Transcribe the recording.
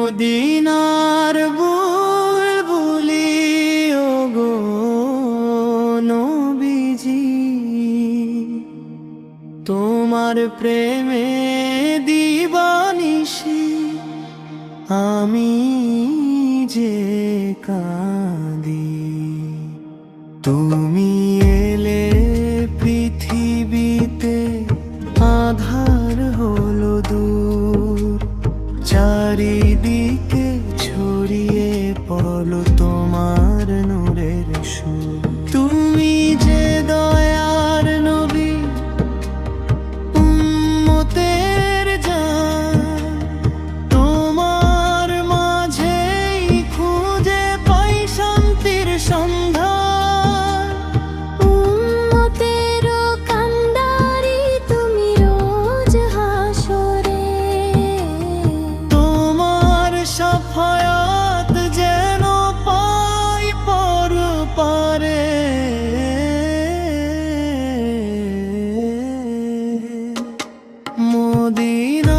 মদিনার বুলবুলি ওগো নবীজি, তোমার প্রেমে দিবানিশি আমি যে কাঁদি। তুমি এলে পৃথিবীতে, আধার হলো দূর, চারিদিকে ছড়িয়ে পড়লো তোমার নূরের সুর। তুমি যে দয়ার নবী, উম্মতের জান, তোমার মাঝেই খুঁজে পাই শান্তির সন্ধান। উম্মতের কান্ডারি তুমি রোজ হাসরে, তোমার শাফায়াত যেন পাই পরপারে। মদিনা